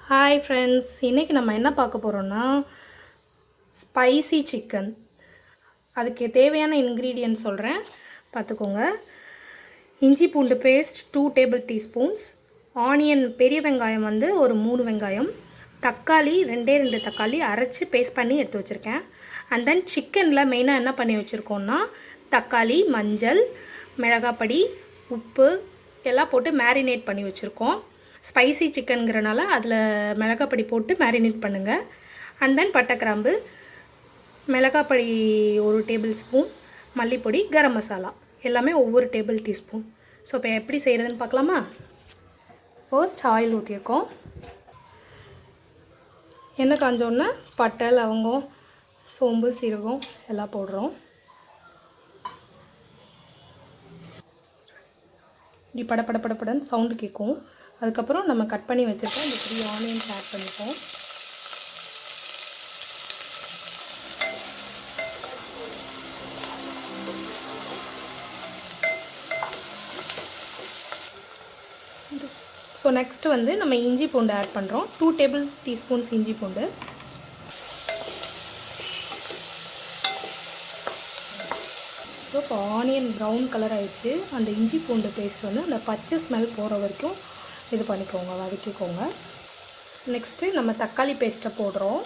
Hi friends, இன்றைக்கி நம்ம என்ன பார்க்க போகிறோன்னா ஸ்பைசி சிக்கன். அதுக்கு தேவையான இன்க்ரீடியன்ட் சொல்கிறேன், பார்த்துக்கோங்க. இஞ்சி பூண்டு பேஸ்ட் 2 டேபிள் டீஸ்பூன்ஸ், ஆனியன் பெரிய வெங்காயம் வந்து ஒரு 3 வெங்காயம், தக்காளி 2 தக்காளி அரைச்சி பேஸ்ட் பண்ணி எடுத்து வச்சுருக்கேன். அண்ட் தென் சிக்கனில் மெயினாக என்ன பண்ணி வச்சுருக்கோன்னா தக்காளி, மஞ்சள், மிளகாப்பொடி, உப்பு எல்லாம் போட்டு மேரினேட் பண்ணி வச்சுருக்கோம். ஸ்பைசி சிக்கனுங்கிறனால அதில் மிளகாப்பொடி போட்டு மேரினேட் பண்ணுங்கள். அண்ட் தென் பட்டை, கிராம்பு, மிளகாப்பொடி 1 டேபிள் ஸ்பூன், மல்லிப்பொடி, கரம் மசாலா எல்லாமே ஒவ்வொரு டேபிள் டீஸ்பூன். ஸோ இப்போ எப்படி செய்கிறதுன்னு பார்க்கலாமா? ஃபர்ஸ்ட் ஆயில் ஊற்றியிருக்கோம். எண்ணெய் காஞ்சோடனே பட்டை, லவங்கம், சோம்பு, சீரகம் எல்லாம் போடுறோம். இப்படி படப்படன்னு சவுண்டு கேட்கும். அதுக்கப்புறம் நம்ம கட் பண்ணி வச்சுருக்கோம் இந்த 3 ஆனியன்ஸ் ஆட் பண்ணிப்போம். ஸோ நெக்ஸ்ட்டு வந்து நம்ம இஞ்சி பூண்டு ஆட் பண்ணுறோம். 2 டேபிள் டீஸ்பூன்ஸ் இஞ்சி பூண்டு. ஸோ இப்போ ஆனியன் ப்ரௌன் கலர் ஆகிடுச்சு. அந்த இஞ்சி பூண்டு பேஸ்ட் வந்து அந்த பச்சை ஸ்மெல் போகிற வரைக்கும் இது பண்ணிக்கோங்க, வதக்கிக்கோங்க. நெக்ஸ்ட்டு நம்ம தக்காளி பேஸ்ட்டை போடுறோம்.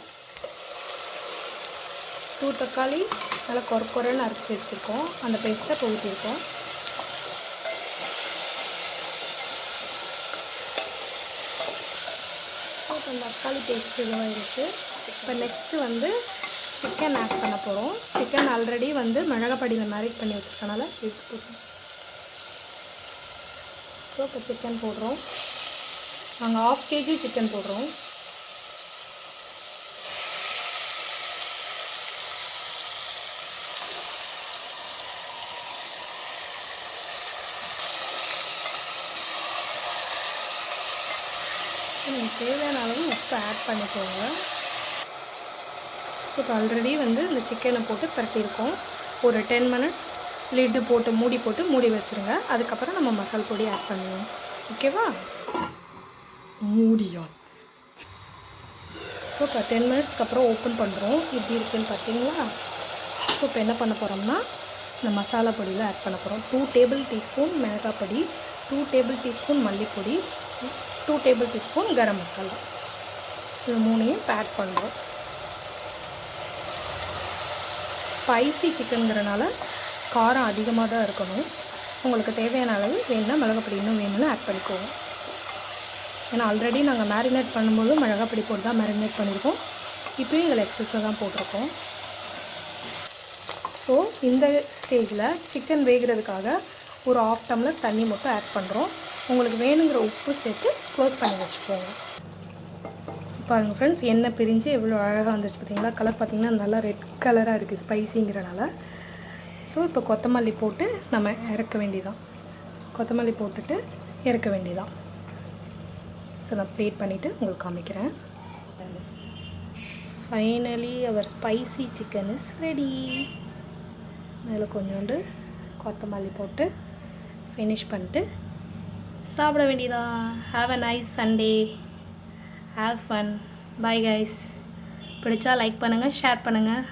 2 தக்காளி நல்லா கொரன்னு அரைச்சி வச்சுருக்கோம். அந்த பேஸ்ட்டை இப்போ ஊற்றிருக்கோம். இப்போ தக்காளி பேஸ்ட் இதுவாக இருக்குது. இப்போ நெக்ஸ்ட்டு வந்து சிக்கன் ஆட் பண்ண போகிறோம். சிக்கன் ஆல்ரெடி வந்து மிளகாப்பொடியில் மேரினேட் பண்ணி வச்சுருக்கனால எடுத்து போடுறோம். ஸோ இப்போ சிக்கன் போடுறோம். நாங்கள் 1/2 kg சிக்கன் போடுறோம். நீங்கள் தேவையான அளவு உப்பு ஆட் பண்ணிக்கோங்க. ஸோ இப்போ ஆல்ரெடி வந்து இந்த சிக்கனை போட்டு பரட்டியிருக்கோம். ஒரு 10 மினிட்ஸ் லிட்டு போட்டு மூடி வச்சுருங்க. அதுக்கப்புறம் நம்ம மசால் பொடி ஆட் பண்ணுவோம். ஓகேவா? மூடியாச்சு. ஸோ இப்போ 10 மினிட்ஸ்க்கு அப்புறம் ஓப்பன் பண்ணுறோம். இப்படி இருக்குதுன்னு பார்த்தீங்களா? ஸோ இப்போ என்ன பண்ண போகிறோம்னா இந்த மசாலா பொடியில் ஆட் பண்ண போகிறோம். 2 டேபிள் டீஸ்பூன் மிளகாப்பொடி, 2 டேபிள் டீஸ்பூன் மல்லிப்பொடி, 2 டேபிள் டீஸ்பூன் கரம் மசாலா. இது 3ஐயும் ஆட் பண்ணுறோம். ஸ்பைசி சிக்கனுங்கிறனால காரம் அதிகமாக தான் இருக்கணும். உங்களுக்கு தேவையான அளவு வேணுன்னா மிளகாப்பொடி இன்னும் வேணும்னு ஆட் பண்ணிக்கோங்க. ஏன்னா ஆல்ரெடி நாங்கள் மேரினேட் பண்ணும்போது மிளகாப்பொடி போட்டு தான் மேரினேட் பண்ணியிருக்கோம். இப்போயும் இதில் எக்ஸஸாக தான் போட்டிருக்கோம். ஸோ இந்த ஸ்டேஜில் சிக்கன் வேகிறதுக்காக ஒரு 1/2 டம்ளர் தண்ணி மட்டும் ஆட் பண்ணுறோம். உங்களுக்கு வேணுங்கிற உப்பு சேர்த்து க்ளோஸ் பண்ணி வச்சுக்கோங்க. பாருங்கள் ஃப்ரெண்ட்ஸ், எண்ணெய் பிரிஞ்சு எவ்வளோ அழகாக வந்துச்சு பார்த்தீங்களா? கலர் பார்த்திங்கன்னா நல்லா ரெட் கலராக இருக்குது ஸ்பைசிங்கிறனால. ஸோ இப்போ கொத்தமல்லி போட்டு நம்ம இறக்க வேண்டியதான். கொத்தமல்லி போட்டுட்டு இறக்க வேண்டியதான். ஸோ நான் ப்ளேட் பண்ணிவிட்டு உங்களுக்கு காமிக்கிறேன். Finally our spicy chicken is ready. மேலே கொஞ்சோண்டு கொத்தமல்லி போட்டு ஃபினிஷ் பண்ணிட்டு சாப்பிட வேண்டியதான். Have a nice Sunday. Have fun. Bye guys. பிடிச்சா லைக் பண்ணுங்கள், ஷேர் பண்ணுங்கள்.